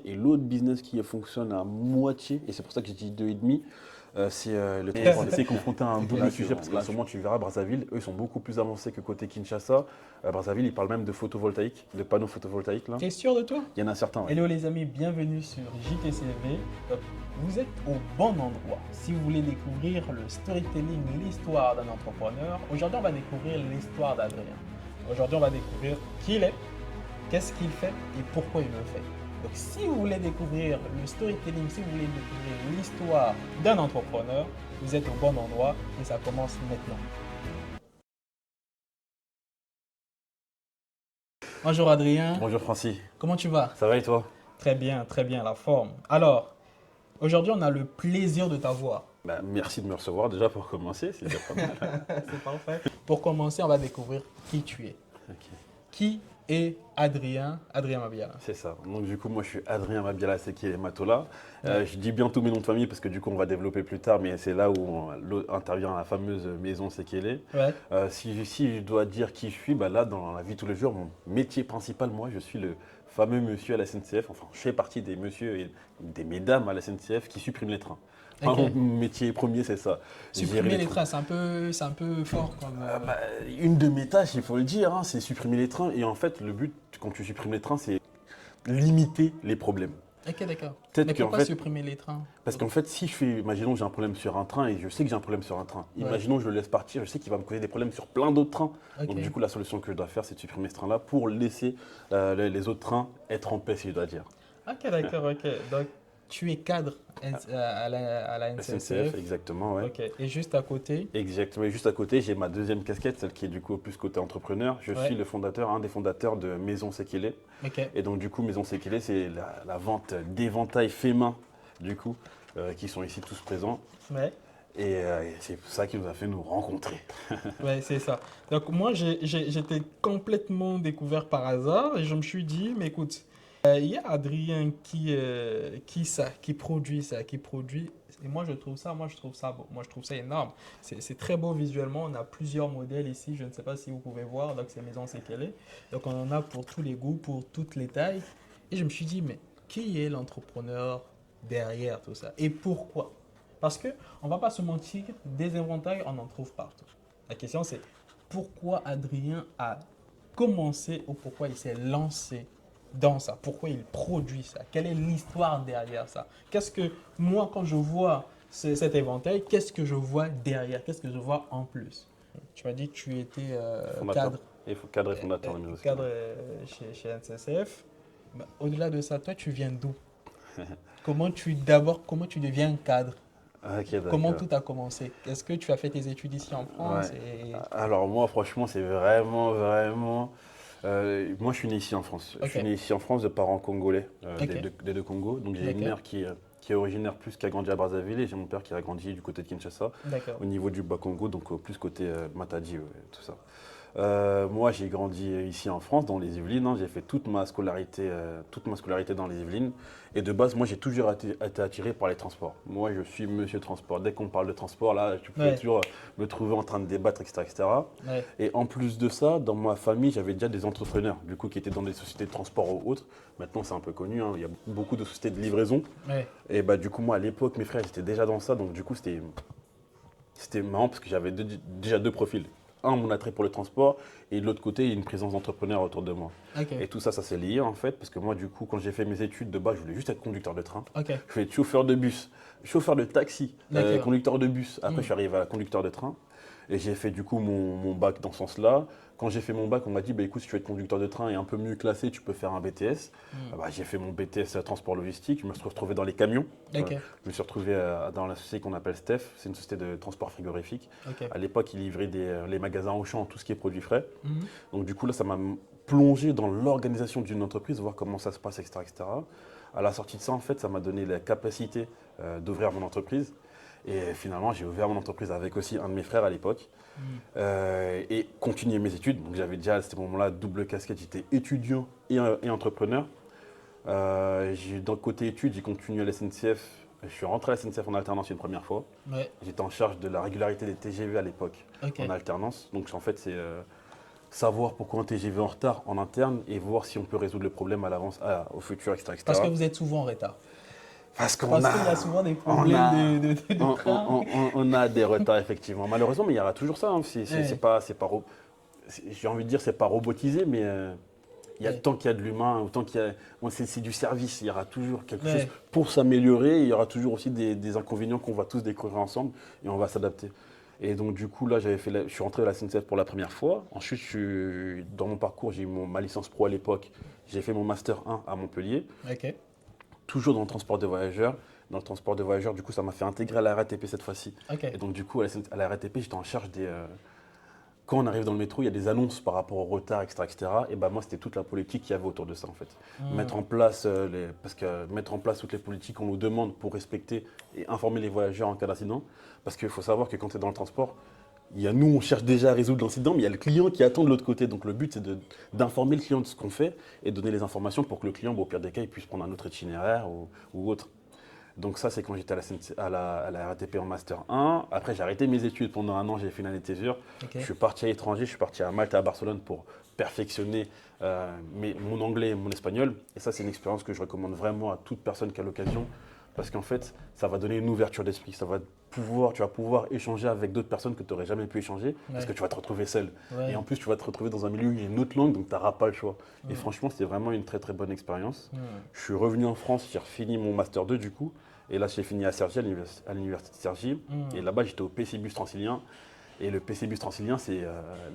Et l'autre business qui fonctionne à moitié, et c'est pour ça que j'ai dit 2,5, c'est le Et transport. c'est confronté à un double Là, sujet parce qu'en ce moment, tu verras, Brazzaville, eux, ils sont beaucoup plus avancés que côté Kinshasa. Brazzaville, ils parlent même de photovoltaïque, de panneaux photovoltaïques. Là. T'es sûr de toi? Il y en a certains, ouais. Hello les amis, bienvenue sur JTCV. Vous êtes au bon endroit. Si vous voulez découvrir le storytelling, l'histoire d'un entrepreneur, aujourd'hui on va découvrir l'histoire d'Adrien. Aujourd'hui on va découvrir qui il est, qu'est-ce qu'il fait et pourquoi il le fait. Donc si vous voulez découvrir le storytelling, si vous voulez découvrir l'histoire d'un entrepreneur, vous êtes au bon endroit et ça commence maintenant. Bonjour Adrien, Bonjour Francis, comment tu vas? ça va et toi? Très bien, la forme. Alors, aujourd'hui, on a le plaisir de t'avoir. Merci de me recevoir déjà pour commencer, c'est déjà pas mal. C'est parfait. Pour commencer, on va découvrir qui tu es. Ok, Qui est Adrien Mabiala? c'est ça. Donc du coup, moi je suis Adrien Mabiala Sekele Matola. Ouais. Je dis bien tous mes noms de famille parce que du coup on va développer plus tard, mais c'est là où intervient la fameuse maison Sekele. Ouais. Si je dois dire qui je suis, là dans la vie de tous les jours, mon métier principal, moi je suis le fameux monsieur à la SNCF, enfin je fais partie des messieurs et des mesdames à la SNCF qui suppriment les trains. Enfin, Ok. mon métier premier c'est ça. Supprimer Gérer les trains, c'est un peu fort comme. Une de mes tâches, il faut le dire, hein, c'est supprimer les trains. Et en fait, le but, quand tu supprimes les trains, c'est limiter les problèmes. Ok, d'accord. Peut-être Mais qu'en pourquoi fait, supprimer les trains? parce qu'en fait, si je fais, imaginons que j'ai un problème sur un train et je sais que j'ai un problème sur un train, Ouais. imaginons que je le laisse partir, je sais qu'il va me causer des problèmes sur plein d'autres trains. Ok. Donc du coup, la solution que je dois faire, c'est de supprimer ce train-là pour laisser les autres trains être en paix, si je dois dire. Ok, d'accord, ok. Donc, tu es cadre à la SNCF, NCCF. exactement, ouais. Ok. Et juste à côté. Exactement. Et juste à côté, j'ai ma deuxième casquette, celle qui est du coup plus côté entrepreneur. Je Ouais. suis le fondateur, un des fondateurs de Maison Sekele. Ok. Et donc du coup, Maison Sekele, c'est la vente d'éventails faits main, du coup, qui sont ici tous présents. Ouais. Et c'est ça qui nous a fait nous rencontrer. Ouais, c'est ça. Donc moi, j'étais complètement découvert par hasard et je me suis dit, mais écoute, il y a Adrien qui produit ça, qui produit. Et moi je trouve ça beau, moi je trouve ça énorme. C'est très beau visuellement. On a plusieurs modèles ici. Je ne sais pas si vous pouvez voir. Donc c'est Maison Sekele. Donc on en a pour tous les goûts, pour toutes les tailles. Et je me suis dit, mais qui est l'entrepreneur derrière tout ça et pourquoi? Parce que on va pas se mentir, des éventails, on en trouve partout. La question c'est pourquoi Adrien a commencé ou pourquoi il s'est lancé dans ça, pourquoi il produit ça, quelle est l'histoire derrière ça. Qu'est-ce que moi quand je vois cet éventail, qu'est-ce que je vois derrière, qu'est-ce que je vois en plus. Tu m'as dit que tu étais Fondateur. Cadre et fondateur de Maison Sekele. cadre chez NCCF. Au-delà de ça, toi tu viens d'où? Comment tu deviens cadre? Ok, Comment d'accord. tout a commencé? Est-ce que tu as fait tes études ici en France Ouais. et... Alors moi, franchement, c'est vraiment. Moi, je suis né ici en France. Je Ok. suis né ici en France de parents congolais, Ok. des deux Congos. Donc j'ai une D'accord. mère qui est originaire plus qui a grandi à Brazzaville et j'ai mon père qui a grandi du côté de Kinshasa, D'accord. au niveau du Bas-Congo, donc plus côté Matadi, ouais, tout ça. Moi, j'ai grandi ici en France, dans les Yvelines, hein. J'ai fait toute ma scolarité dans les Yvelines. Et de base, moi, j'ai toujours été attiré par les transports. Moi, je suis monsieur transport. Dès qu'on parle de transport, là, tu peux Ouais. toujours me trouver en train de débattre, etc., etc. Ouais. Et en plus de ça, dans ma famille, j'avais déjà des entrepreneurs, du coup, qui étaient dans des sociétés de transport ou autres. Maintenant, c'est un peu connu, hein. Il y a beaucoup de sociétés de livraison. Ouais. Et du coup, moi, à l'époque, mes frères, ils étaient déjà dans ça. Donc, du coup, c'était marrant parce que j'avais déjà deux profils. Un, mon attrait pour le transport, et de l'autre côté, une présence d'entrepreneur autour de moi. Ok. Et tout ça, ça s'est lié en fait, parce que moi, du coup, quand j'ai fait mes études de base, je voulais juste être conducteur de train. Ok. Je voulais être chauffeur de bus, chauffeur de taxi, D'accord. conducteur de bus. Après, Mm. je suis arrivé à conducteur de train. Et j'ai fait du coup mon bac dans ce sens-là. Quand j'ai fait mon bac, on m'a dit, écoute, si tu veux être conducteur de train et un peu mieux classé, tu peux faire un BTS. J'ai fait mon BTS transport logistique. Je me suis retrouvé dans les camions. Ok. Je me suis retrouvé dans la société qu'on appelle STEF. C'est une société de transport frigorifique. Ok. À l'époque, ils livraient les magasins Auchan, tout ce qui est produits frais. Mhm. Donc du coup, là, ça m'a plongé dans l'organisation d'une entreprise, voir comment ça se passe, etc., etc. À la sortie de ça, en fait, ça m'a donné la capacité d'ouvrir mon entreprise. Et finalement, j'ai ouvert mon entreprise avec aussi un de mes frères à l'époque et continuer mes études. Donc j'avais déjà à ce moment-là double casquette, j'étais étudiant et entrepreneur. D'un côté études, j'ai continué à la SNCF. Je suis rentré à la SNCF en alternance une première fois. Ouais. J'étais en charge de la régularité des TGV à l'époque Ok. en alternance. Donc en fait, savoir pourquoi un TGV est en retard en interne et voir si on peut résoudre le problème à l'avance, au futur, etc., Parce que etc. vous êtes souvent en retard. Parce qu'on Parce qu'il y a a, souvent des on a, problèmes de train. on a des retards, effectivement. Malheureusement, mais il y aura toujours ça, hein. Ouais. J'ai envie de dire, c'est pas robotisé, mais Ouais. tant qu'il y a de l'humain, tant qu'il y a, bon, c'est du service. Il y aura toujours quelque Ouais. chose pour s'améliorer. Il y aura toujours aussi des inconvénients qu'on va tous découvrir ensemble et on va s'adapter. Et donc, du coup, là, je suis rentré à la SNCF pour la première fois. Ensuite, dans mon parcours, j'ai eu ma licence pro à l'époque. J'ai fait mon master 1 à Montpellier, Ok. toujours dans le transport de voyageurs. Dans le transport de voyageurs, du coup, ça m'a fait intégrer à la RATP cette fois-ci. Ok. Et donc, du coup, à la RATP, j'étais en charge quand on arrive dans le métro, il y a des annonces par rapport au retard, etc., etc. Et ben moi, c'était toute la politique qu'il y avait autour de ça, en fait. Mettre en place, mettre en place toutes les politiques qu'on nous demande pour respecter et informer les voyageurs en cas d'incident. Parce qu'il faut savoir que quand tu es dans le transport, nous, on cherche déjà à résoudre l'incident, mais il y a le client qui attend de l'autre côté. Donc le but, c'est d'informer le client de ce qu'on fait et donner les informations pour que le client, au pire des cas, il puisse prendre un autre itinéraire ou autre. Donc ça, c'est quand j'étais à la RATP en Master 1. Après, j'ai arrêté mes études pendant un an, j'ai fait une année de césure. Ok. Je suis parti à l'étranger, je suis parti à Malte et à Barcelone pour perfectionner mon anglais et mon espagnol. Et ça, c'est une expérience que je recommande vraiment à toute personne qui a l'occasion. Parce qu'en fait, ça va donner une ouverture d'esprit. Tu vas pouvoir échanger avec d'autres personnes que tu n'aurais jamais pu échanger parce que tu vas te retrouver seul. Ouais. Et en plus, tu vas te retrouver dans un milieu où il y a une autre langue, donc tu n'auras pas le choix. Et Mm. franchement, c'était vraiment une très très bonne expérience. Mm. Je suis revenu en France, j'ai fini mon Master 2 du coup. Et là, j'ai fini à Cergy, à l'université de Cergy. Mm. Et là-bas, j'étais au PC Bus Transilien. Et le PC Bus Transilien, c'est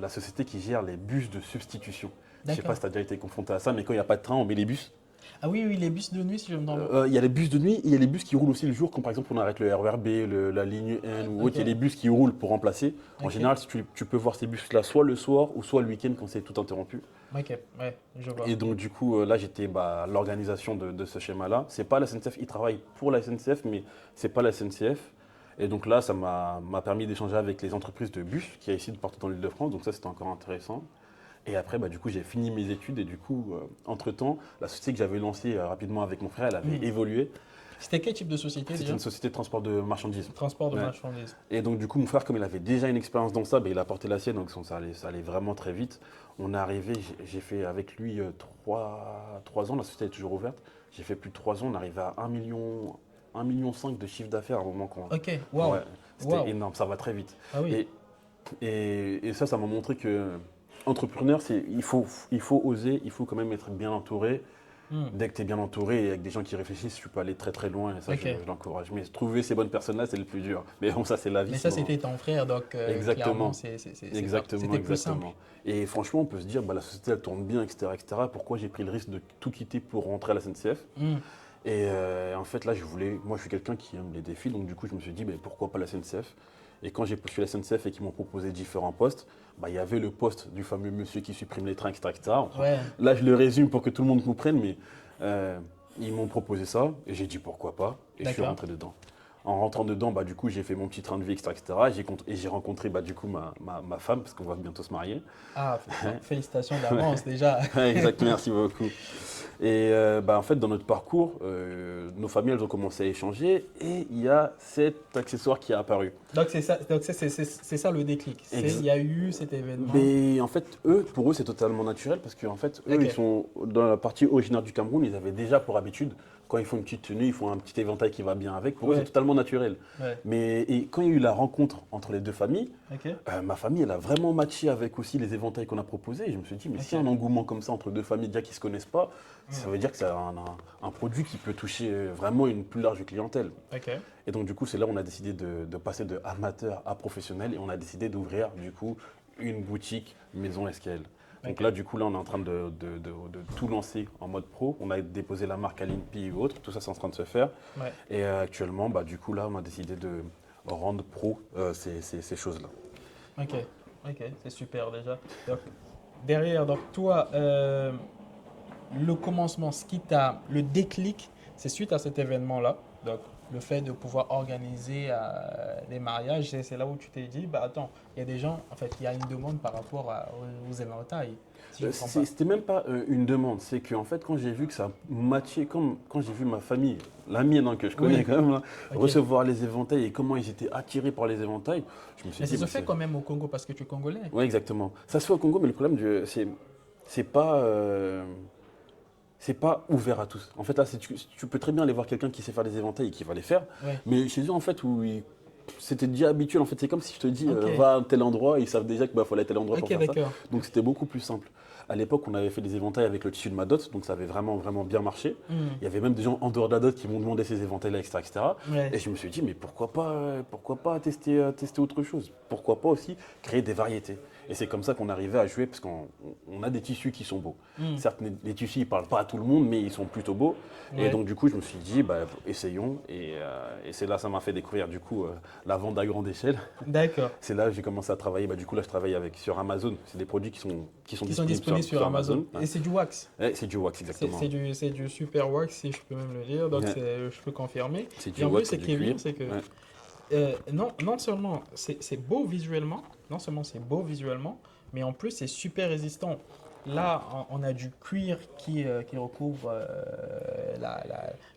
la société qui gère les bus de substitution. Je ne sais pas D'accord. si tu as déjà été confronté à ça, mais quand il n'y a pas de train, on met les bus. Ah oui, oui, les bus de nuit, si je me trompe. Il y a les bus de nuit et il y a les bus qui roulent aussi le jour, comme par exemple on arrête le RER B, la ligne N ou autre. Il y a les bus qui roulent pour remplacer. En Ok. général, tu peux voir ces bus-là soit le soir ou soit le week-end quand c'est tout interrompu. Ok, ouais, je vois. Et donc du coup, là, j'étais à l'organisation de ce schéma-là. C'est pas la SNCF, ils travaillent pour la SNCF, mais c'est pas la SNCF. Et donc là, ça m'a permis d'échanger avec les entreprises de bus qu'il y a ici de partout dans l'Île-de-France. Donc ça, c'était encore intéressant. Et après, du coup, j'ai fini mes études et du coup, entre-temps, la société que j'avais lancée rapidement avec mon frère, elle avait évolué. C'était quel type de société C'était déjà? une société de transport de marchandises. Transport de Ouais. marchandises. Et donc du coup, mon frère, comme il avait déjà une expérience dans ça, il a porté la sienne, donc ça allait vraiment très vite. On est arrivé, j'ai fait avec lui 3 ans, la société est toujours ouverte. J'ai fait plus de 3 ans, on arrivait à 1,5 million de chiffre d'affaires à un moment qu'on... Ok, waouh. Ouais, c'était Waouh. énorme, ça va très vite. Ah oui. Et ça m'a montré que entrepreneur, il faut oser, il faut quand même être bien entouré. Hmm. Dès que tu es bien entouré et avec des gens qui réfléchissent, tu peux aller très très loin et ça, Ok. je l'encourage. Mais trouver ces bonnes personnes-là, c'est le plus dur. Mais bon, ça, c'est la vie. Mais ça, sinon- c'était ton frère, donc Exactement. clairement, c'était plus simple. Et franchement, on peut se dire, la société, elle tourne bien, etc., etc. Pourquoi j'ai pris le risque de tout quitter pour rentrer à la SNCF? Hmm. Et en fait, là, moi, je suis quelqu'un qui aime les défis, donc du coup, je me suis dit, pourquoi pas la SNCF? Et quand j'ai postulé à la SNCF et qu'ils m'ont proposé différents postes, il y avait le poste du fameux monsieur qui supprime les trains, etc., etc. Ouais. Là, je le résume pour que tout le monde comprenne, mais ils m'ont proposé ça et j'ai dit pourquoi pas, et je suis D'accord. rentré dedans. En rentrant dedans, du coup, j'ai fait mon petit train de vie, etc., etc. Et j'ai rencontré du coup ma femme, parce qu'on va bientôt se marier. Ah, félicitations d'avance déjà. Exact, merci beaucoup. Et en fait, dans notre parcours, nos familles, elles ont commencé à échanger et il y a cet accessoire qui est apparu. Donc c'est ça le déclic. Il y a eu cet événement. Mais en fait, pour eux, c'est totalement naturel parce qu'en fait, eux, Ok. ils sont dans la partie originaire du Cameroun, ils avaient déjà pour habitude, quand ils font une petite tenue, ils font un petit éventail qui va bien avec. Pour eux, Ouais. c'est totalement naturel. Ouais. Et quand il y a eu la rencontre entre les deux familles, Ok. ma famille, elle a vraiment matché avec aussi les éventails qu'on a proposés. Et je me suis dit, mais s'il y a un engouement comme ça entre deux familles déjà qui ne se connaissent pas, ça veut dire que c'est un produit qui peut toucher vraiment une plus large clientèle. Ok. Et donc, du coup, c'est là où on a décidé de passer de amateur à professionnel et on a décidé d'ouvrir, du coup, une boutique maison SKL. Donc Ok. là, du coup, là, on est en train de tout lancer en mode pro. On a déposé la marque à l'INPI ou autre. Tout ça, c'est en train de se faire. Ouais. Et actuellement, du coup, là, on a décidé de rendre pro ces choses-là. Ok. Ok. C'est super déjà. Donc, derrière, donc toi, le commencement, le déclic, c'est suite à cet événement-là. Donc, le fait de pouvoir organiser les mariages, c'est là où tu t'es dit, bah attends, il y a des gens, en fait, il y a une demande par rapport aux éventails. Si je ne me trompe pas. C'était même pas une demande, c'est qu'en fait, quand j'ai vu que ça matchait, comme quand j'ai vu ma famille, la mienne hein, que je connais Oui. quand même, là, Ok. recevoir les éventails et comment ils étaient attirés par les éventails, je me suis Mais dit, ça se bah, fait quand même au Congo parce que tu es congolais. ouais, exactement. Ça se fait au Congo, mais le problème, c'est pas, c'est pas ouvert à tous. En fait, là, tu peux très bien aller voir quelqu'un qui sait faire des éventails et qui va les faire, Ouais. mais chez eux, en fait, c'était déjà habituel. En fait, c'est comme si je te dis, Ok. va à tel endroit, ils savent déjà qu'il faut aller à tel endroit pour Ok, faire ça. d'accord. Donc, c'était beaucoup plus simple. À l'époque, on avait fait des éventails avec le tissu de ma dot, donc ça avait vraiment, vraiment bien marché. Hmm. Il y avait même des gens en dehors de la dot qui m'ont demandé ces éventails-là, etc., etc. Ouais. Et je me suis dit, mais pourquoi pas tester autre chose? Pourquoi pas aussi créer des variétés? Et c'est comme ça qu'on arrivait à jouer, parce qu'on a des tissus qui sont beaux. Hmm. Certes, les tissus, ils parlent pas à tout le monde, mais ils sont plutôt beaux. Ouais. Et donc, du coup, je me suis dit, bah, essayons. Et c'est là, ça m'a fait découvrir, du coup, la vente à grande échelle. D'accord. C'est là que j'ai commencé à travailler. Bah, du coup, là, je travaille sur Amazon. C'est des produits qui sont disponibles Sur Amazon. Ouais. Et c'est du wax. Ouais, c'est du wax, C'est exactement. c'est du super wax, si je peux même le dire. Donc, Ouais. je peux confirmer. C'est du Et en plus, wax, ce c'est qui est du bien, cuir. c'est que Ouais. non seulement c'est beau visuellement, non seulement c'est beau visuellement, mais en plus c'est super résistant. Là, on a du cuir qui recouvre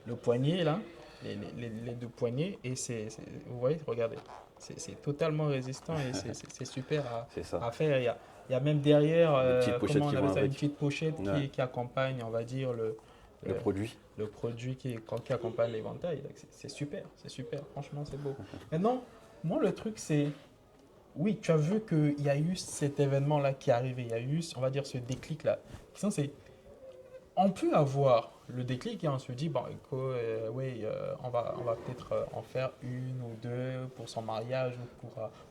le poignet, là, les deux poignets, et vous voyez, regardez, c'est totalement résistant et c'est super C'est ça. à faire. Il y a même derrière, Des petites pochettes comment on qui appelle vont ça, une avec. petite pochette Ouais. qui accompagne, on va dire, Le le- produit. le produit qui accompagne l'éventail. Donc, c'est super, franchement, c'est beau. Maintenant, moi, le truc, c'est, oui, tu as vu qu'il y a eu cet événement-là qui est arrivé, il y a eu, on va dire, ce déclic-là. Sinon, on peut avoir le déclic et on se dit, bon, écoute, oui, on va peut-être en faire une ou deux pour son mariage ou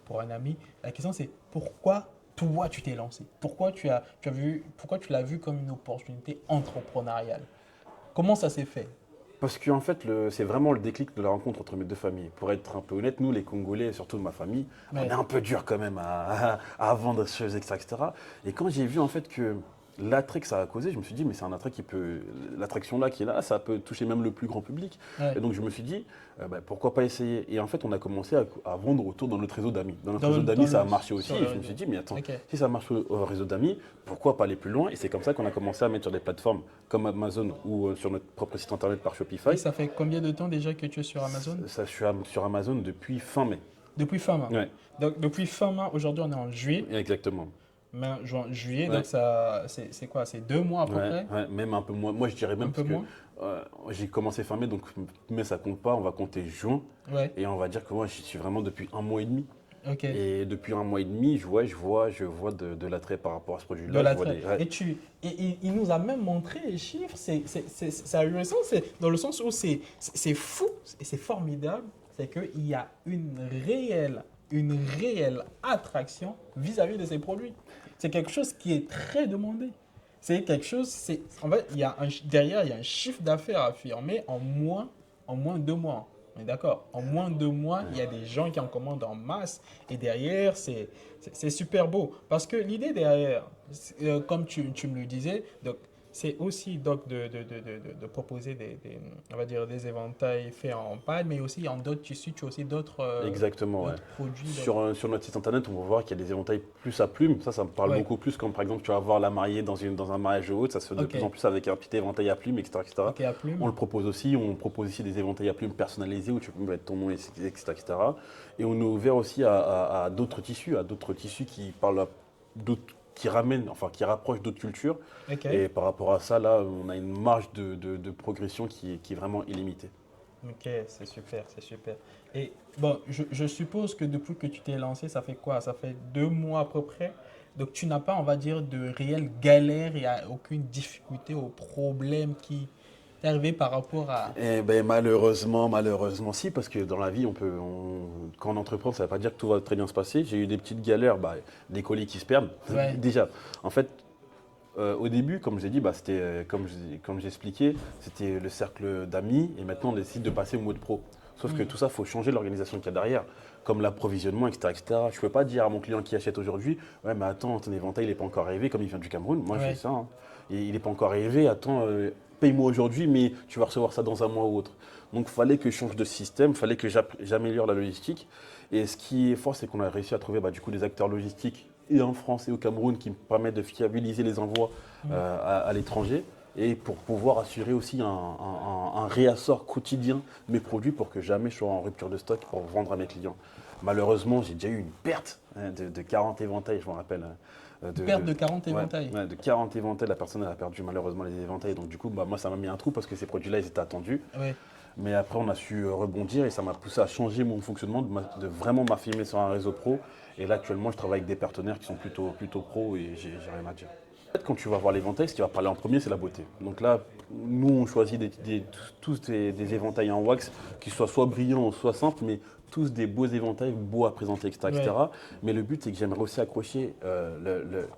pour un ami. La question, c'est pourquoi toi, tu t'es lancé? Pourquoi tu l'as vu comme une opportunité entrepreneuriale? Comment ça s'est fait? Parce qu'en fait, c'est vraiment le déclic de la rencontre entre mes deux familles. Pour être un peu honnête, nous, les Congolais, surtout ma famille, on Ouais. est un peu dur quand même à vendre des choses, etc., etc. Et quand j'ai vu en fait que l'attrait que ça a causé, je me suis dit, mais c'est un attrait l'attraction là qui est là, ça peut toucher même le plus grand public. Ouais. Et donc je me suis dit, bah, pourquoi pas essayer? Et en fait, on a commencé à vendre autour dans notre réseau d'amis. Dans notre Dans réseau le- d'amis, dans ça a le- marché aussi. sur Et le je me réseau. suis dit, mais attends, Ok. si ça marche au réseau d'amis, pourquoi pas aller plus loin? Et c'est comme ça qu'on a commencé à mettre sur des plateformes comme Amazon ou sur notre propre site internet par Shopify. Et ça fait combien de temps déjà que tu es sur Amazon? Ça, je suis sur Amazon depuis fin mai. Depuis fin mai. Ouais, Donc, depuis fin mai, aujourd'hui, on est en juillet. exactement. Mai, juin, juillet, Ouais. donc c'est quoi? C'est 2 mois à peu Ouais, près? ouais, même un peu moins. Moi, je dirais même Un peu parce que moins? j'ai commencé fin mai, donc mai, ça compte pas. On va compter juin. Ouais, Et on va dire que moi, j'y suis vraiment depuis un mois et demi. ok. Et depuis un mois et demi, je vois de l'attrait par rapport à ce De produit-là. Je vois l'attrait. ouais. Et il nous a même montré les chiffres, c'est ahurissant, dans le sens où c'est fou et c'est formidable, c'est qu'il y a une réelle attraction vis-à-vis de ces produits. C'est quelque chose qui est très demandé. C'est quelque chose, en fait, derrière, il y a un chiffre d'affaires affirmé en moins de 2 mois. On est d'accord? En moins de 2 mois, il y a des gens qui en commandent en masse. Et derrière, c'est super beau. Parce que l'idée derrière, comme tu me le disais, donc, c'est aussi donc, de proposer on va dire des éventails faits en paille, mais aussi en d'autres tissus, tu as aussi Exactement, ouais. d'autres produits. Sur notre site internet, on va voir qu'il y a des éventails plus à plumes. Ça me parle Ouais. beaucoup plus. Comme par exemple, tu vas voir la mariée dans un mariage haute, ça se fait de Ok. plus en plus avec un petit éventail à plumes, etc., etc. Ok, à plumes. On le propose aussi. On propose aussi des éventails à plumes personnalisés où tu peux mettre ton nom, etc., etc. Et on est ouvert aussi à d'autres tissus qui parlent qui ramènent, enfin qui rapprochent d'autres cultures. Ok. Et par rapport à ça, là, on a une marge de progression qui est vraiment illimitée. Ok, c'est super, c'est super. Et bon, je suppose que depuis que tu t'es lancé, ça fait quoi? Ça fait 2 mois à peu près. Donc tu n'as pas, on va dire, de réelle galère, il n'y a aucune difficulté ou problème qui t'est arrivé par rapport à... Eh ben malheureusement, si, parce que dans la vie, quand on entreprend, ça ne veut pas dire que tout va très bien se passer. J'ai eu des petites galères, des colis qui se perdent. Ouais. Déjà, en fait, au début, comme j'ai dit, c'était comme j'ai expliqué, c'était le cercle d'amis, et maintenant on décide de passer au mode pro. Sauf que tout ça, il faut changer l'organisation qu'il y a derrière, comme l'approvisionnement, etc., etc. Je ne peux pas dire à mon client qui achète aujourd'hui, ouais, mais attends, ton éventail n'est pas encore arrivé, comme il vient du Cameroun. Moi, je Ouais. fais ça. Hein. et il n'est pas encore arrivé, attends, paye-moi aujourd'hui, mais tu vas recevoir ça dans un mois ou autre. Donc il fallait que je change de système, il fallait que j'améliore la logistique. Et ce qui est fort, c'est qu'on a réussi à trouver du coup, des acteurs logistiques et en France et au Cameroun qui me permettent de fiabiliser les envois à l'étranger et pour pouvoir assurer aussi un réassort quotidien de mes produits pour que jamais je sois en rupture de stock pour vendre à mes clients. Malheureusement, j'ai déjà eu une perte de 40 éventails, je me rappelle. Perte de 40 éventails. Ouais, de 40 éventails, la personne elle a perdu malheureusement les éventails. Donc du coup, moi ça m'a mis un trou parce que ces produits-là, ils étaient attendus. Ouais. Mais après, on a su rebondir et ça m'a poussé à changer mon fonctionnement, de vraiment m'affirmer sur un réseau pro. Et là, actuellement, je travaille avec des partenaires qui sont plutôt pros et j'ai rien à dire. En fait, quand tu vas voir l'éventail, ce qui va parler en premier, c'est la beauté. Donc là, nous, on choisit tous des éventails en wax qui soient soit brillants, soit simples, mais tous des beaux éventails, beaux à présenter, etc. Ouais. etc. Mais le but, c'est que j'aimerais aussi accrocher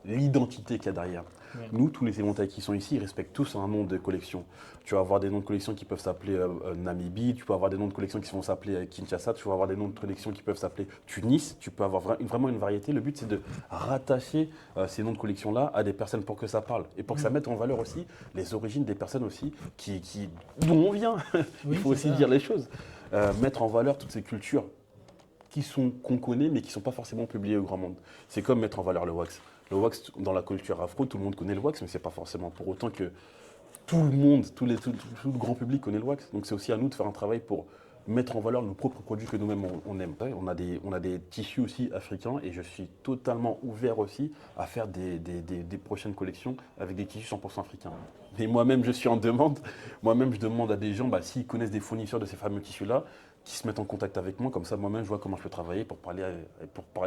l'identité qu'il y a derrière. Ouais. Nous, tous les éventails qui sont ici, ils respectent tous un nom de collection. Tu vas avoir des noms de collection qui peuvent s'appeler Namibie, tu peux avoir des noms de collection qui vont s'appeler Kinshasa, tu vas avoir des noms de collection qui peuvent s'appeler Tunis, tu peux avoir vraiment une variété. Le but, c'est de rattacher ces noms de collection-là à des personnes pour que ça parle et pour que ça mette en valeur aussi les origines des personnes aussi d'où on vient. Oui, Il faut aussi ça. dire les choses. Mettre en valeur toutes ces cultures qu'on connaît mais qui ne sont pas forcément publiées au grand monde. C'est comme mettre en valeur le wax. Le wax, dans la culture afro, tout le monde connaît le wax, mais ce n'est pas forcément pour autant que tout le monde, tout le grand public connaît le wax. Donc c'est aussi à nous de faire un travail pour mettre en valeur nos propres produits que nous-mêmes on aime. On a des tissus aussi africains et je suis totalement ouvert aussi à faire des prochaines collections avec des tissus 100% africains. Et moi-même, je suis en demande. Moi-même, je demande à des gens s'ils connaissent des fournisseurs de ces fameux tissus-là, qui se mettent en contact avec moi. Comme ça, moi-même, je vois comment je peux travailler pour parler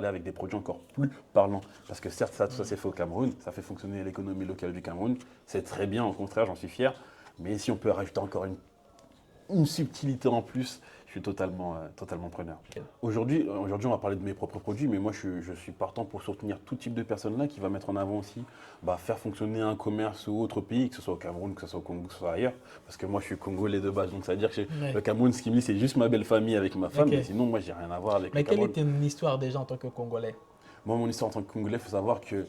avec des produits encore plus parlants. Parce que certes, tout ça s'est fait au Cameroun, ça fait fonctionner l'économie locale du Cameroun. C'est très bien, au contraire, j'en suis fier. Mais si on peut rajouter encore une subtilité en plus, je suis totalement preneur. Aujourd'hui, on va parler de mes propres produits, mais moi, je suis partant pour soutenir tout type de personnes-là qui va mettre en avant aussi, faire fonctionner un commerce ou autre pays, que ce soit au Cameroun, que ce soit au Congo, que ce soit ailleurs. Parce que moi, je suis congolais de base, donc ça veut dire que le Cameroun, ce qui me dit, c'est juste ma belle famille avec ma femme, mais sinon, moi, j'ai rien à voir avec le Cameroun. Mais quelle était ton histoire déjà en tant que Congolais? Moi, mon histoire en tant que Congolais, il faut savoir que,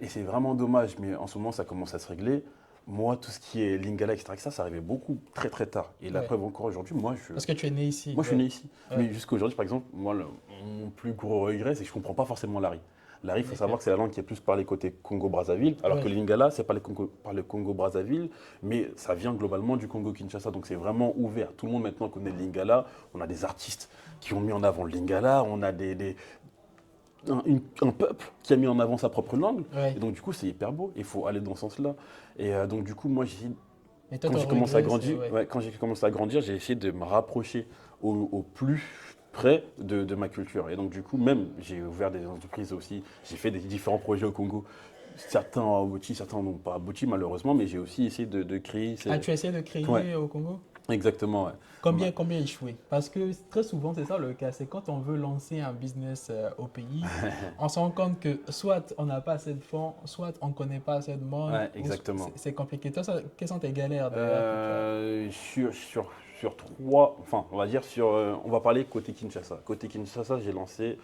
et c'est vraiment dommage, mais en ce moment, ça commence à se régler. Moi, tout ce qui est Lingala, etc., ça arrivait beaucoup, très très tard. Et la preuve encore aujourd'hui, Parce que tu es né ici. Moi, je suis né ici. Mais jusqu'à aujourd'hui, par exemple, moi, mon plus gros regret, c'est que je ne comprends pas forcément l'Ari. L'Ari, il faut savoir que c'est la langue qui est plus parlée côté Congo-Brazzaville, alors que le Lingala, c'est parlé par le Congo-Brazzaville, mais ça vient globalement du Congo-Kinshasa. Donc c'est vraiment ouvert. Tout le monde maintenant connaît le Lingala. On a des artistes qui ont mis en avant le Lingala. On a un peuple qui a mis en avant sa propre langue. Et donc, du coup, c'est hyper beau. Il faut aller dans ce sens-là. Et donc, du coup, moi, quand j'ai commencé à grandir, j'ai essayé de me rapprocher au plus près de ma culture. Et donc, du coup, même, j'ai ouvert des entreprises aussi. J'ai fait des différents projets au Congo. Certains ont abouti, certains n'ont pas abouti, malheureusement. Mais j'ai aussi essayé de créer… Ah, tu as essayé de créer au Congo? Exactement, ouais. Combien échoué? Parce que très souvent, c'est ça le cas. C'est quand on veut lancer un business au pays, on se rend compte que soit on n'a pas assez de fonds, soit on ne connaît pas assez de monde. Ouais, exactement. C'est compliqué. Toi, quelles sont tes galères Sur trois, enfin, on va dire on va parler côté Kinshasa. Côté Kinshasa, j'ai lancé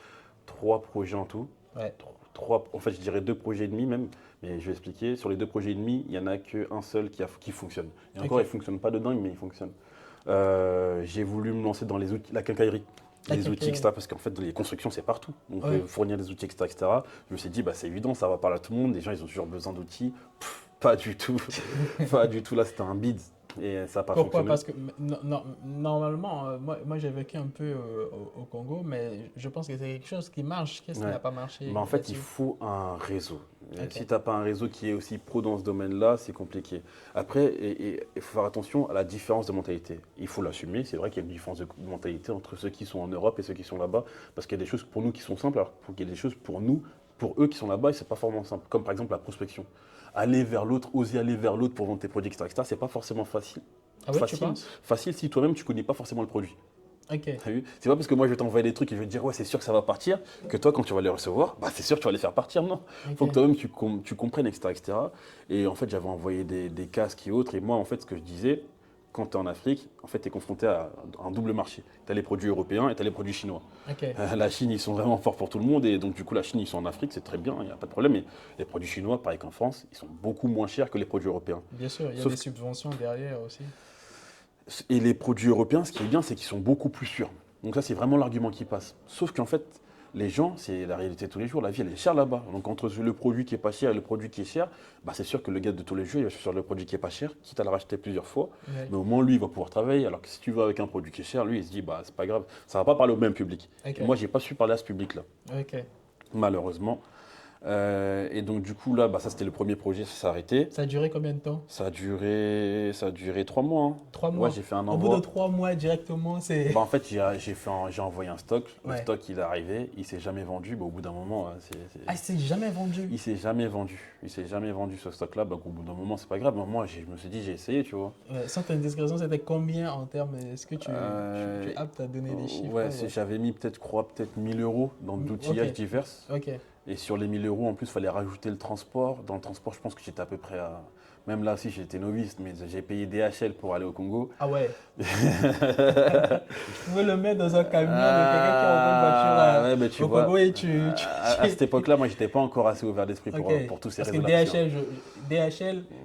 3 projets en tout. Ouais. En fait, je dirais 2 projets et demi même, mais je vais expliquer. Sur les 2 projets et demi, il n'y en a qu'un seul qui fonctionne. Et encore, il ne fonctionne pas de dingue, mais il fonctionne. J'ai voulu me lancer dans les outils, la quincaillerie, les outils, etc. Parce qu'en fait, les constructions, c'est partout. Donc, fournir des outils, etc. Je me suis dit, c'est évident, ça va parler à tout le monde. Les gens, ils ont toujours besoin d'outils. Pas du tout. Pas du tout. Là, c'était un bid. Et ça n'a pas Pourquoi? fonctionné. Parce que normalement, moi j'ai vécu un peu au Congo, mais je pense que c'est quelque chose qui marche. Qu'est-ce qui n'a pas marché? En fait, il faut un réseau. Si tu n'as pas un réseau qui est aussi pro dans ce domaine-là, c'est compliqué. Après, il faut faire attention à la différence de mentalité. Il faut l'assumer. C'est vrai qu'il y a une différence de mentalité entre ceux qui sont en Europe et ceux qui sont là-bas. Parce qu'il y a des choses pour nous qui sont simples, alors qu'il y a des choses pour eux qui sont là-bas, et ce n'est pas forcément simple. Comme par exemple la prospection. Aller vers l'autre, oser aller vers l'autre pour vendre tes produits, etc. Ce n'est pas forcément facile. Ah ouais, tu penses? Facile si toi-même tu ne connais pas forcément le produit. Ok. C'est pas parce que moi je vais t'envoyer des trucs et je vais te dire ouais c'est sûr que ça va partir que toi quand tu vas les recevoir c'est sûr que tu vas les faire partir, non. Il faut que toi-même tu comprennes, etc., etc. Et en fait j'avais envoyé des casques et autres et moi en fait ce que je disais, quand tu es en Afrique, en fait, tu es confronté à un double marché. Tu as les produits européens et tu as les produits chinois. Ok. La Chine, ils sont vraiment forts pour tout le monde. Et donc, du coup, la Chine, ils sont en Afrique, c'est très bien, il n'y a pas de problème. Mais les produits chinois, pareil qu'en France, ils sont beaucoup moins chers que les produits européens. Bien sûr, il y a Sauf des subventions derrière aussi. Et les produits européens, ce qui est bien, c'est qu'ils sont beaucoup plus sûrs. Donc ça, c'est vraiment l'argument qui passe. Sauf qu'en fait, les gens, c'est la réalité de tous les jours, la vie, elle est chère là-bas. Donc entre le produit qui est pas cher et le produit qui est cher, bah, c'est sûr que le gars de tous les jours, il va sur le produit qui est pas cher, quitte à le racheter plusieurs fois. Ouais. Mais au moins, lui, il va pouvoir travailler. Alors que si tu vas avec un produit qui est cher, lui, il se dit, bah, c'est pas grave, ça va pas parler au même public. Ok. Et moi, j'ai pas su parler à ce public-là, Ok. malheureusement. Et donc, du coup, là, bah, ça, c'était le premier projet, ça s'est arrêté. Ça a duré combien de temps? Ça a duré 3 mois. Hein. 3 mois. Ouais, j'ai fait un Au bout envoi. de 3 mois directement, c'est. Bah, en fait, j'ai envoyé un stock. Le Ouais. stock, il est arrivé. Il s'est jamais vendu. Bah, au bout d'un moment, Ah, c'est jamais vendu. il s'est jamais vendu. Il s'est jamais vendu ce stock-là. Bah, au bout d'un moment, c'est pas grave. Moi, je me suis dit, j'ai essayé, tu vois. Ouais, sans ta indiscrétion, c'était combien en termes? Est-ce que tu es Euh, apte à donner des chiffres? Ouais, j'avais mis peut-être 1000 euros dans d'outillages Ok. divers. Ok. Et sur les 1000 euros, en plus, il fallait rajouter le transport. Dans le transport, je pense que j'étais à peu près à. Même là aussi, j'étais novice, mais j'ai payé DHL pour aller au Congo. Ah ouais. Tu pouvais le mettre dans un camion de quelqu'un qui envoie une voiture Ouais, mais tu au vois, Congo et à cette époque-là, moi, j'étais pas encore assez ouvert d'esprit Ok. pour tous ces Parce que réseaux-là.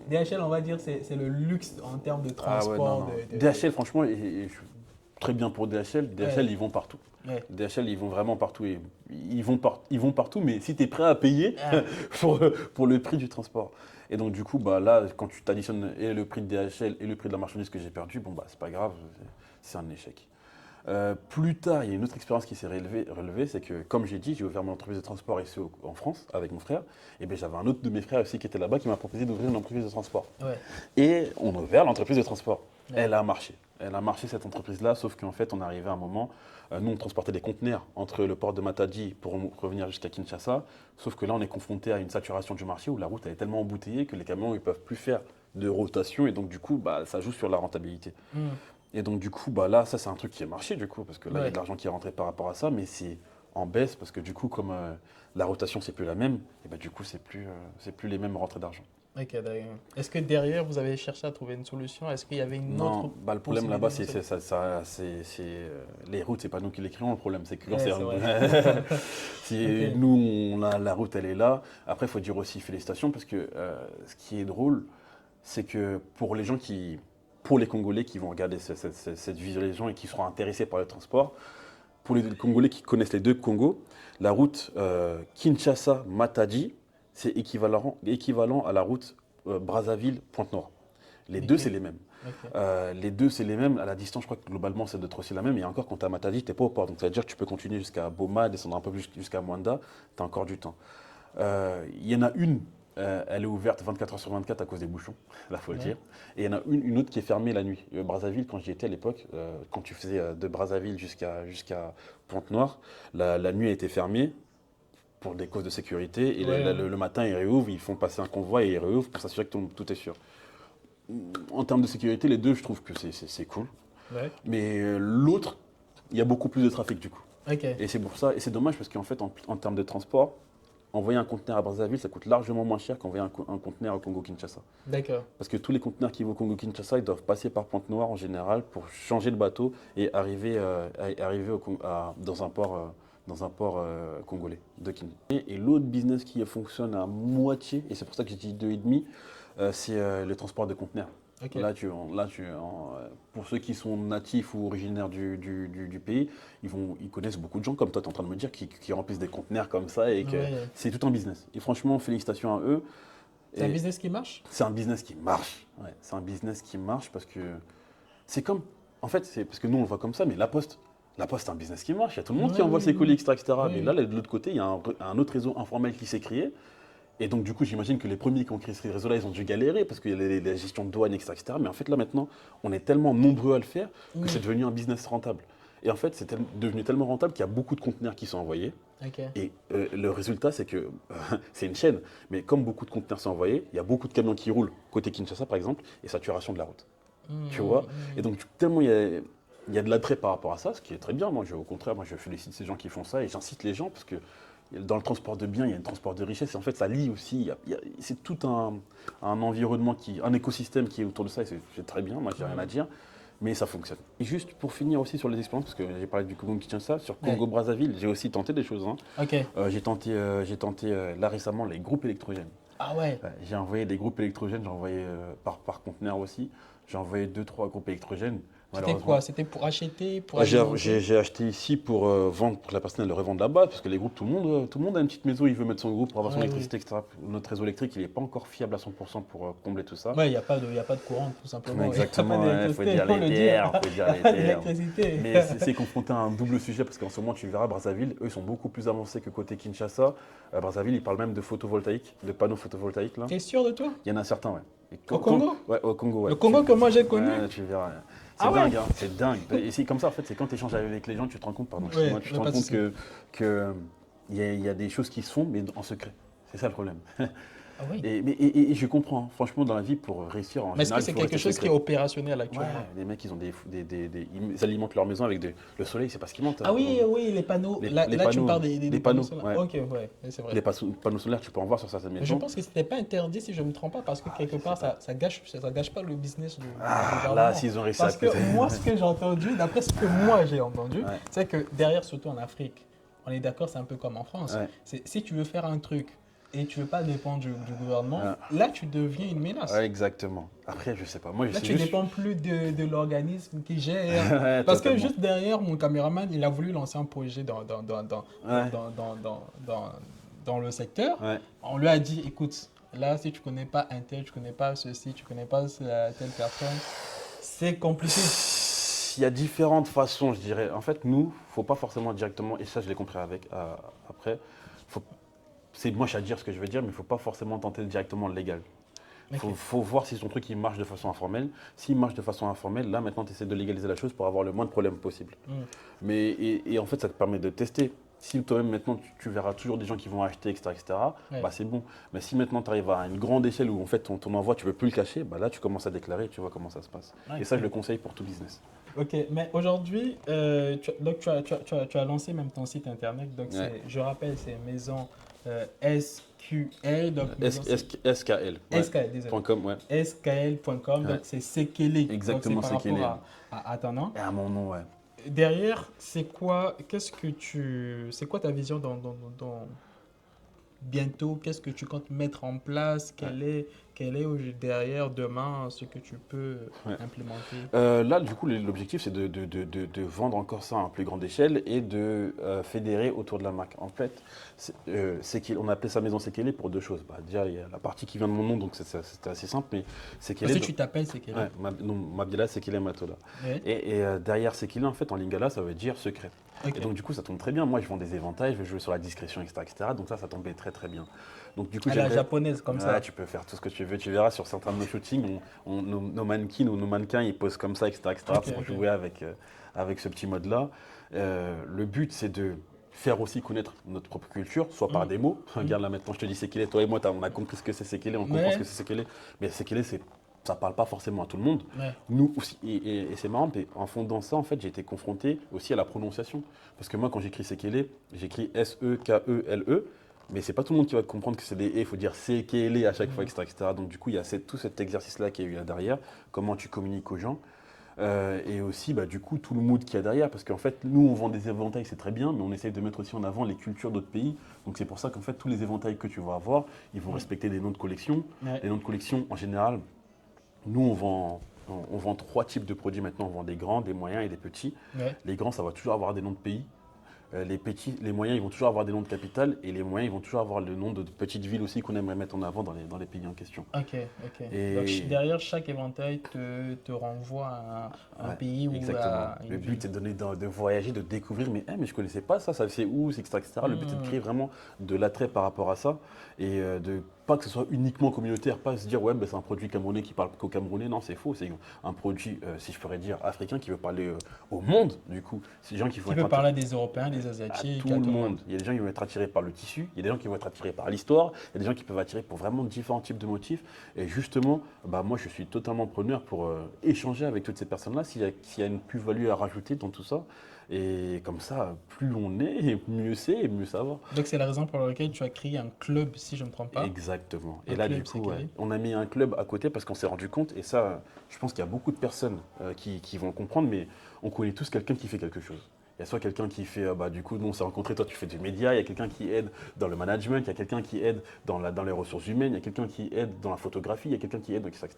DHL, on va dire, c'est le luxe en termes de Ah ouais, non, transport. non. de- DHL, franchement, je suis très bien pour DHL. DHL, Ouais. ils vont partout. Ouais. DHL, ils vont vraiment partout. Et ils vont partout, mais si tu es prêt à payer Ah. pour le prix du transport. Et donc, du coup, bah, là, quand tu t'additionnes et le prix de DHL et le prix de la marchandise que j'ai perdu, bon, bah, c'est pas grave, c'est un échec. Plus tard, il y a une autre expérience qui s'est relevée, c'est que, comme j'ai dit, j'ai ouvert mon entreprise de transport ici en France avec mon frère. Et bien, j'avais un autre de mes frères aussi qui était là-bas qui m'a proposé d'ouvrir une entreprise de transport. Ouais. Et on a ouvert l'entreprise de transport. Ouais. Elle a marché. Elle a marché cette entreprise-là, sauf qu'en fait, on arrivait à un moment, nous on transportait des conteneurs entre le port de Matadi pour revenir jusqu'à Kinshasa, sauf que là on est confronté à une saturation du marché où la route elle est tellement embouteillée que les camions ne peuvent plus faire de rotation et donc du coup bah, ça joue sur la rentabilité. Hmm. Et donc du coup bah, là ça c'est un truc qui est marché du coup parce que là il y Ouais. a de l'argent qui est rentré par rapport à ça, mais c'est en baisse parce que du coup comme la rotation c'est plus la même, et bah, du coup c'est plus les mêmes rentrées d'argent. Ok, d'accord. Est-ce que derrière, vous avez cherché à trouver une solution? Est-ce qu'il y avait une Non, autre bah, le problème là-bas, c'est possibilité? les routes, c'est pas nous qui les créons. Le problème, c'est que quand Ouais, c'est c'est vrai. si Ok. nous, on a la route, elle est là. Après, il faut dire aussi félicitations parce que ce qui est drôle, c'est que pour les Congolais qui vont regarder cette visualisation et qui seront intéressés par le transport, pour les Congolais qui connaissent les deux Congos, la route Kinshasa-Matadi, c'est équivalent à la route Brazzaville-Pointe-Noire. Les deux, Ok. c'est les mêmes. Ok. Les deux, c'est les mêmes. À la distance, je crois que globalement, c'est d'être aussi la même. Et encore, quand tu es à Matadi, tu n'es pas au port. Donc, ça veut dire que tu peux continuer jusqu'à Boma, descendre un peu plus jusqu'à Mwanda. Tu as encore du temps. Il y en a une, elle est ouverte 24 heures sur 24 à cause des bouchons, là, faut le Ouais. dire. Et il y en a une autre qui est fermée la nuit. Brazzaville, quand j'y étais à l'époque, quand tu faisais de Brazzaville jusqu'à Pointe-Noire, la nuit a été fermée pour des causes de sécurité. Et Ouais. le matin, ils réouvrent, ils font passer un convoi et ils réouvrent pour s'assurer que tout est sûr. En termes de sécurité, les deux, je trouve que c'est cool. Ouais. Mais l'autre, il y a beaucoup plus de trafic du coup. Ok. Et c'est pour ça, et c'est dommage parce qu'en fait, en termes de transport, envoyer un conteneur à Brazzaville, ça coûte largement moins cher qu'envoyer un conteneur au Congo-Kinshasa. D'accord. Parce que tous les conteneurs qui vont au Congo-Kinshasa, ils doivent passer par Pointe-Noire en général pour changer le bateau et arriver dans un port congolais de Kinshasa. Et l'autre business qui fonctionne à moitié, et c'est pour ça que j'ai dit 2,5, c'est le transport de conteneurs. Ok. Pour ceux qui sont natifs ou originaires du pays, ils connaissent beaucoup de gens, comme toi, tu es en train de me dire, qui remplissent des conteneurs comme ça et que Ouais. c'est tout un business. Et franchement, félicitations à eux. C'est un Et business qui marche? c'est un business qui marche. Ouais, c'est un business qui marche parce que c'est comme. En fait, c'est parce que nous, on le voit comme ça, mais la Poste, c'est un business qui marche. Il y a tout le monde qui Ouais, envoie oui, ses colis, oui. etc. Oui, Mais oui. là, de l'autre côté, il y a un autre réseau informel qui s'est créé. Et donc, du coup, j'imagine que les premiers qui ont créé ce réseau-là, ils ont dû galérer parce qu'il y a la gestion de douane, etc. Mais en fait, là, maintenant, on est tellement nombreux à le faire que Mm. c'est devenu un business rentable. Et en fait, c'est devenu tellement rentable qu'il y a beaucoup de conteneurs qui sont envoyés. Ok. Et le résultat, c'est que c'est une chaîne. Mais comme beaucoup de conteneurs sont envoyés, il y a beaucoup de camions qui roulent, côté Kinshasa, par exemple, et saturation de la route. Tu vois. Et donc, tellement il y a de l'attrait par rapport à ça, ce qui est très bien. Au contraire, moi, je félicite ces gens qui font ça et j'incite les gens parce que dans le transport de biens, il y a un transport de richesse. Et en fait, ça lie aussi. C'est tout un environnement, un écosystème qui est autour de ça. Et c'est très bien, moi, j'ai rien à dire. Mais ça fonctionne. Et juste pour finir aussi sur les expériences, parce que j'ai parlé du Congo-Kinshasa, sur Congo-Brazzaville, j'ai aussi tenté des choses. Hein. Ok. J'ai tenté là récemment les groupes électrogènes. Ah ouais. J'ai envoyé des groupes électrogènes, j'ai envoyé par conteneur aussi. J'ai envoyé 2-3 groupes électrogènes. C'était quoi? C'était pour acheter, pour J'ai alimenter? j'ai acheté ici pour vendre, pour que la personne elle le revende là-bas, parce que les groupes, tout le monde a une petite maison, il veut mettre son groupe pour avoir son Ouais, électricité, etc. Notre réseau électrique, il n'est pas encore fiable à 100% pour combler tout ça. Ouais, il n'y a pas de courant, tout simplement. Exactement, Il il faut n'y a dire pas les d'électricité, termes, faut faut dire le les dire. Pas termes. d'électricité. Mais c'est confronté à un double sujet, parce qu'en ce moment, tu verras, Brazzaville, eux, ils sont beaucoup plus avancés que côté Kinshasa. Brazzaville, ils parlent même de photovoltaïque, de panneaux photovoltaïques. Là. T'es sûr de toi? Il y en a certains, ouais. Au Congo? Ouais, au Congo, ouais. Le Congo que moi j'ai connu? Ouais, tu verras. C'est Ah ouais? dingue, hein, c'est dingue. Et c'est comme ça, en fait, c'est quand tu échanges avec les gens, tu te rends compte, pardon, Ouais, tu te rends pas de compte souci. que il y a des choses qui se font, mais en secret. C'est ça le problème. Ah oui. Et je comprends, hein. Franchement, dans la vie, pour réussir, en Mais est-ce que général, c'est il faut quelque rester chose qui est secret. opérationnel Ouais, actuellement? les mecs, ils ont ils alimentent leur maison avec le soleil, c'est pas ce qu'ils mentent. Ah oui, oui, les panneaux. Les Là, tu panneaux, parles des les panneaux panneaux, solaires. ouais. Ok, ouais, c'est vrai. Panneaux solaires, tu peux en voir sur certaines Mais maisons. je pense que ce n'était pas interdit si je ne me trompe pas, parce que quelque part, ça gâche pas le business du Ah, gouvernement. là, s'ils ont réussi Parce à que moi, ce que j'ai entendu, d'après ce que moi j'ai entendu, Ouais. c'est que derrière, surtout en Afrique, on est d'accord, c'est un peu comme en France. Ouais. Si tu veux faire un truc et tu veux pas dépendre du gouvernement, Ouais. là, tu deviens une menace. Ouais, exactement. Après, je sais pas. Moi, je Là, sais tu ne juste. dépends plus de l'organisme qui gère. Ouais, Parce que totalement. juste derrière, mon caméraman, il a voulu lancer un projet Ouais. dans le secteur. Ouais. On lui a dit, écoute, là, si tu connais pas un tel, tu connais pas ceci, tu connais pas telle personne, c'est compliqué. Il y a différentes façons, je dirais. En fait, nous, faut pas forcément directement, et ça, je l'ai compris après. C'est moche à dire ce que je veux dire, mais il faut pas forcément tenter directement le légal. Il Ok. faut voir si son truc il marche de façon informelle. S'il marche de façon informelle, là maintenant tu essaies de légaliser la chose pour avoir le moins de problèmes possible. Mm. Et en fait, ça te permet de tester. Si toi-même maintenant tu verras toujours des gens qui vont acheter, etc., Ouais. bah, c'est bon. Mais si maintenant tu arrives à une grande échelle où en fait ton envoi tu ne peux plus le cacher, bah, là tu commences à déclarer et tu vois comment ça se passe. Ouais. Et ça, je le conseille pour tout business. Ok, mais aujourd'hui, donc tu as lancé même ton site internet. Donc, Ouais. je rappelle, c'est maison SQL. Donc, maison, SKL. ouais. SKL, désolé. .com, ouais. skl.com, Ouais. donc c'est Sekele. Exactement, donc c'est par Sekele. rapport à ton nom. Et à mon nom, ouais. Derrière, c'est quoi ta vision bientôt, qu'est-ce que tu comptes mettre en place? Quel est derrière demain ce que tu peux Ouais. implémenter? Là, du coup, l'objectif, c'est de vendre encore ça à une plus grande échelle et de fédérer autour de la marque. En fait, on a appelé ça Maison Sekele pour deux choses. Bah, déjà, il y a la partie qui vient de mon nom, donc c'est assez simple, mais Sekele. Parce que tu t'appelles Sekele. Ouais, Mabiala Sekele Matola. Ouais. Et derrière Sekele, en fait, en lingala, ça veut dire secret. Ok. Et donc, du coup, ça tombe très bien. Moi, je vends des éventails, je veux jouer sur la discrétion, etc. Donc, ça tombait très, très bien. Donc, du coup, À la j'aimerais- japonaise, comme ça. Ouais, tu peux faire tout ce que tu veux. Tu verras sur certains de nos shootings, nos mannequins ou nos mannequins, ils posent comme ça, etc. Ok, pour ok. jouer avec ce petit mode-là. Le but, c'est de faire aussi connaître notre propre culture, soit par des mots. Regarde là maintenant, je te dis Sekele, toi et moi, on a compris ce que c'est Sekele, on comprend Ouais. ce que c'est Sekele. Mais Sekele, ça ne parle pas forcément à tout le monde. Ouais. Nous aussi, et c'est marrant, mais en fondant ça, en fait, j'ai été confronté aussi à la prononciation. Parce que moi, quand j'écris Sekele, j'écris S-E-K-E-L-E, mais c'est pas tout le monde qui va comprendre que c'est des E, il faut dire Sekele à chaque fois, etc. Donc du coup, il y a tout cet exercice-là qui est eu là derrière, comment tu communiques aux gens. Et aussi, bah, du coup, tout le mood qu'il y a derrière, parce qu'en fait, nous, on vend des éventails, c'est très bien, mais on essaye de mettre aussi en avant les cultures d'autres pays. Donc c'est pour ça qu'en fait, tous les éventails que tu vas avoir, ils vont respecter des noms de collection. Ouais. Les noms de collection, en général, nous, on vend trois types de produits maintenant. On vend des grands, des moyens et des petits. Ouais. Les grands, ça va toujours avoir des noms de pays. Les petits, les moyens, ils vont toujours avoir des noms de capitales. Et les moyens, ils vont toujours avoir le nom de petites villes aussi qu'on aimerait mettre en avant dans les pays en question. Ok, ok. Et- Donc derrière chaque éventail te renvoie à un Ouais, pays ou exactement. à une Le ville. but est de voyager, de découvrir, mais je connaissais pas ça, c'est où, c'est etc. Le but est de créer vraiment de l'attrait par rapport à ça et de pas que ce soit uniquement communautaire, pas se dire ouais ben, c'est un produit camerounais qui parle qu'au Camerounais, non c'est faux, c'est un produit, si je pourrais dire, africain qui veut parler au monde du coup. C'est des gens qui vont Qui être peut parler à des Européens, des à Asiatiques, tout le monde. Il y a des gens qui vont être attirés par le tissu, il y a des gens qui vont être attirés par l'histoire, il y a des gens qui peuvent attirer pour vraiment différents types de motifs. Et justement, bah, moi je suis totalement preneur pour échanger avec toutes ces personnes-là, s'il y a une plus-value à rajouter dans tout ça. Et comme ça, plus on est, et mieux c'est, et mieux ça va. Donc c'est la raison pour laquelle tu as créé un club, si je ne me trompe pas. Exactement. Un Et là, club, du c'est coup, quel? ouais, on a mis un club à côté parce qu'on s'est rendu compte, et ça, je pense qu'il y a beaucoup de personnes qui vont le comprendre, mais on connaît tous quelqu'un qui fait quelque chose. Il y a soit quelqu'un qui fait, bah, du coup, nous on s'est rencontrés, toi tu fais du média, il y a quelqu'un qui aide dans le management, il y a quelqu'un qui aide dans les ressources humaines, il y a quelqu'un qui aide dans la photographie, il y a quelqu'un qui aide, etc.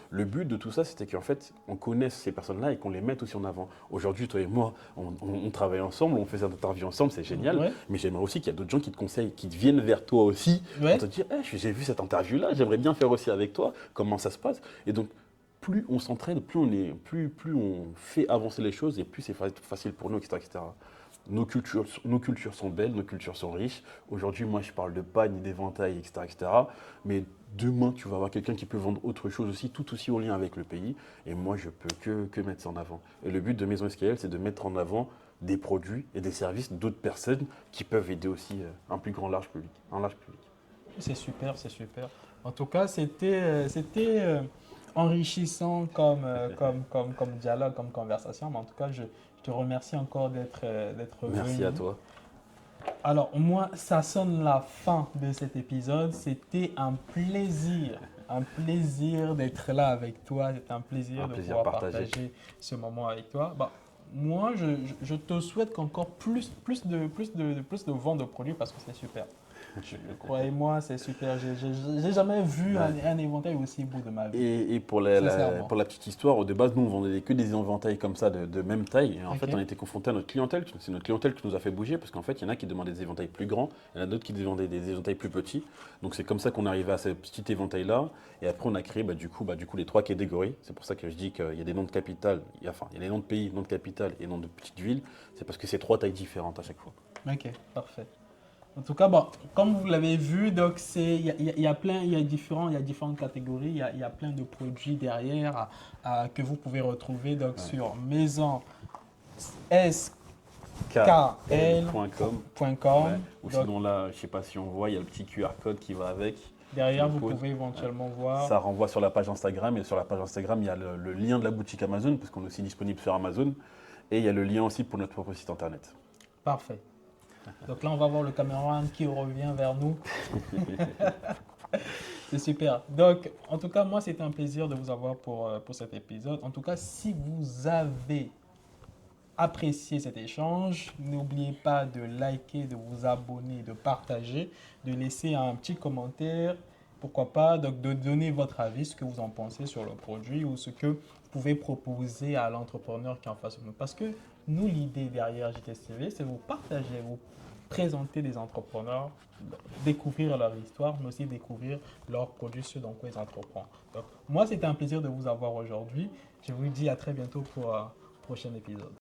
Le but de tout ça, c'était qu'en fait, on connaisse ces personnes-là et qu'on les mette aussi en avant. Aujourd'hui, toi et moi, on travaille ensemble, on fait cette interview ensemble, c'est génial, Ouais. mais j'aimerais aussi qu'il y ait d'autres gens qui te conseillent, qui viennent vers toi aussi Ouais. pour te dire, Eh, j'ai vu cette interview-là, j'aimerais bien faire aussi avec toi, comment ça se passe. Et donc, plus on s'entraide, plus on fait avancer les choses et plus c'est facile pour nous, etc. Nos cultures sont belles, nos cultures sont riches. Aujourd'hui, moi, je parle de pagne, d'éventail, etc. Mais demain, tu vas avoir quelqu'un qui peut vendre autre chose aussi, tout aussi au lien avec le pays. Et moi, je peux que mettre ça en avant. Et le but de Maison SKL, c'est de mettre en avant des produits et des services d'autres personnes qui peuvent aider aussi un plus grand large public. Un large public. C'est super, c'est super. En tout cas, c'était enrichissant comme dialogue, comme conversation. Mais en tout cas, je te remercie encore d'être Merci venu. à toi. Alors, moi, ça sonne la fin de cet épisode. C'était un plaisir d'être là avec toi. C'était un plaisir Un de plaisir pouvoir partagé. partager ce moment avec toi. Bah, moi, je te souhaite qu'encore plus de ventes de produits parce que c'est super. Croyez-moi, c'est super. J'ai jamais vu un éventail aussi beau de ma vie. Et pour Sincèrement. pour la petite histoire, de base, nous, on vendait que des éventails comme ça, de même taille. Et en Ok. fait, on était confronté à notre clientèle. C'est notre clientèle qui nous a fait bouger parce qu'en fait, il y en a qui demandaient des éventails plus grands, il y en a d'autres qui demandaient des éventails plus petits. Donc, c'est comme ça qu'on est arrivé à ce petit éventail-là. Et après, on a créé du coup, les trois catégories. C'est pour ça que je dis qu'il y a des noms de capitales, il y a des noms de pays, noms de capitales et noms de petites villes. C'est parce que c'est trois tailles différentes à chaque fois. Ok, parfait. En tout cas, bon, comme vous l'avez vu, donc il y a plein, il y a différentes catégories, il y a plein de produits derrière que vous pouvez retrouver donc sur maison skl.com. KL.com. Ou Donc, sinon, là, je sais pas si on voit, il y a le petit QR code qui va avec. derrière, le vous code. pouvez éventuellement voir. Ça renvoie sur la page Instagram et sur la page Instagram, il y a le lien de la boutique Amazon parce qu'on est aussi disponible sur Amazon et il y a le lien aussi pour notre propre site internet. Parfait. Donc là, on va voir le caméraman qui revient vers nous. C'est super. Donc, en tout cas, moi, c'était un plaisir de vous avoir pour cet épisode. En tout cas, si vous avez apprécié cet échange, n'oubliez pas de liker, de vous abonner, de partager, de laisser un petit commentaire. Pourquoi pas, donc de donner votre avis, ce que vous en pensez sur le produit ou ce que vous pouvez proposer à l'entrepreneur qui est en face de nous. Parce que nous, l'idée derrière JTSTV, c'est vous partager, vous présenter des entrepreneurs, découvrir leur histoire, mais aussi découvrir leurs produits, ce dans quoi ils entreprennent. Donc, moi, c'était un plaisir de vous avoir aujourd'hui. Je vous dis à très bientôt pour un prochain épisode.